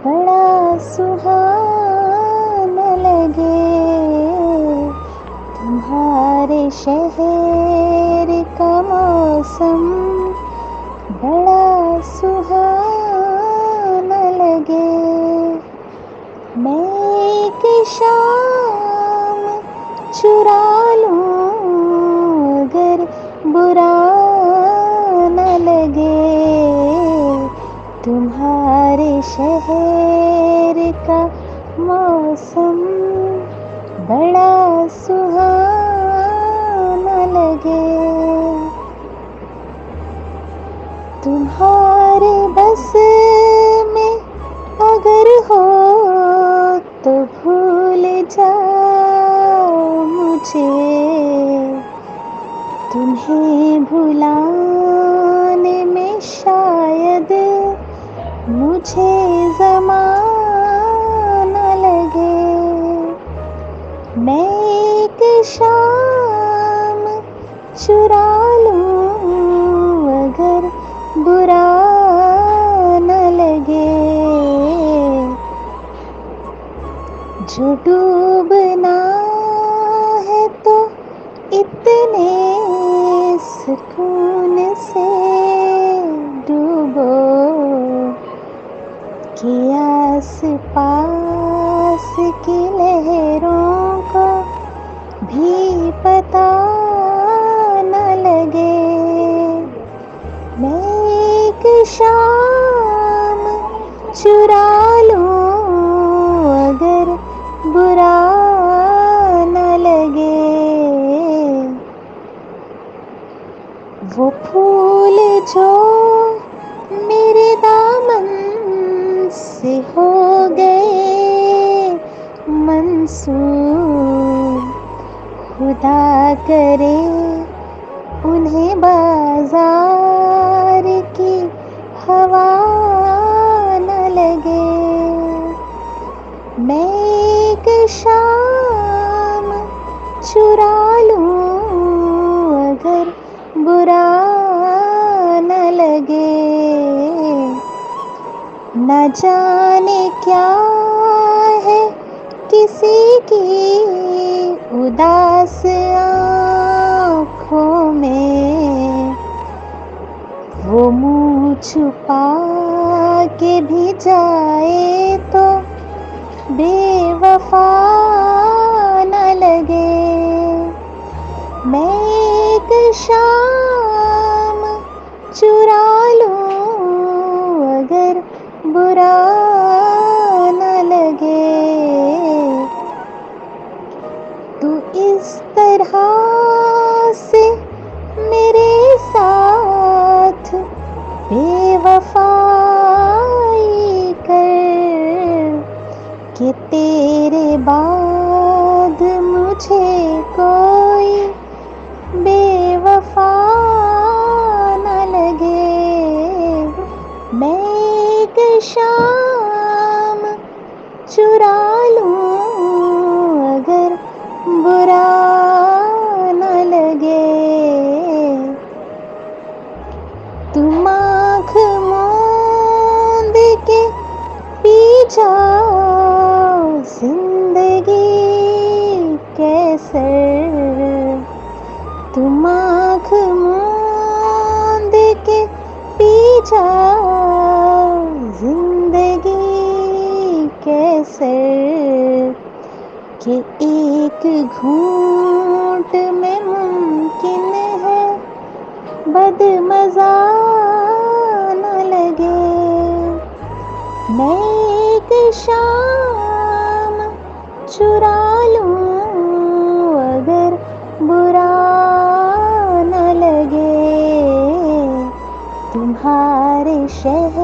बड़ा सुहाना लगे तुम्हारे शहर का मौसम, बड़ा सुहाना लगे। मैं एक शाम चुरा लूं अगर बुरा न लगे, तुम्हारे शहर का मौसम बड़ा सुहाना लगे। तुम्हारे बस में अगर हो तो भूल जाओ मुझे, तुम्हें भुलाने में शायद मुझे ज़माना लगे। मैं एक शाम चुरा लूं अगर बुरा न लगे, जो डूबना है तो इतने सुकून से डूबो कि आस पास की लहरों को भी पता न लगे। मैं एक शाम चुरा लूं अगर बुरा न लगे, वो फूल जो मेरे दामन से हो गए मंसूर, खुदा करे उन्हें बाजार की हवा न लगे। मैं एक शाम चुरा लूं अगर बुरा न लगे। न जाने क्या है किसी की उदास आँखों में, वो मुँह छुपा के भी जाए तो बेवफा न लगे। मैं एक शाम चुरा लूं अगर बुरा न लगे। तू इस तरह से मेरे साथ बेवफाई कर कि तेरे बाद मुझे कोई बेवफा न लगे। मैं एक शाम चुरा लूं अगर बुरा न लगे। तुम आँख मूंद के पी जाओ जिंदगी कैसर, तुम आँख मूंद के पी जाओ जिंदगी कैसर, कि एक घूंट में मुमकिन है बदमज़ा न लगे। मैं एक शाम चुरा लूं अगर बुरा न लगे, तुम्हारे शहर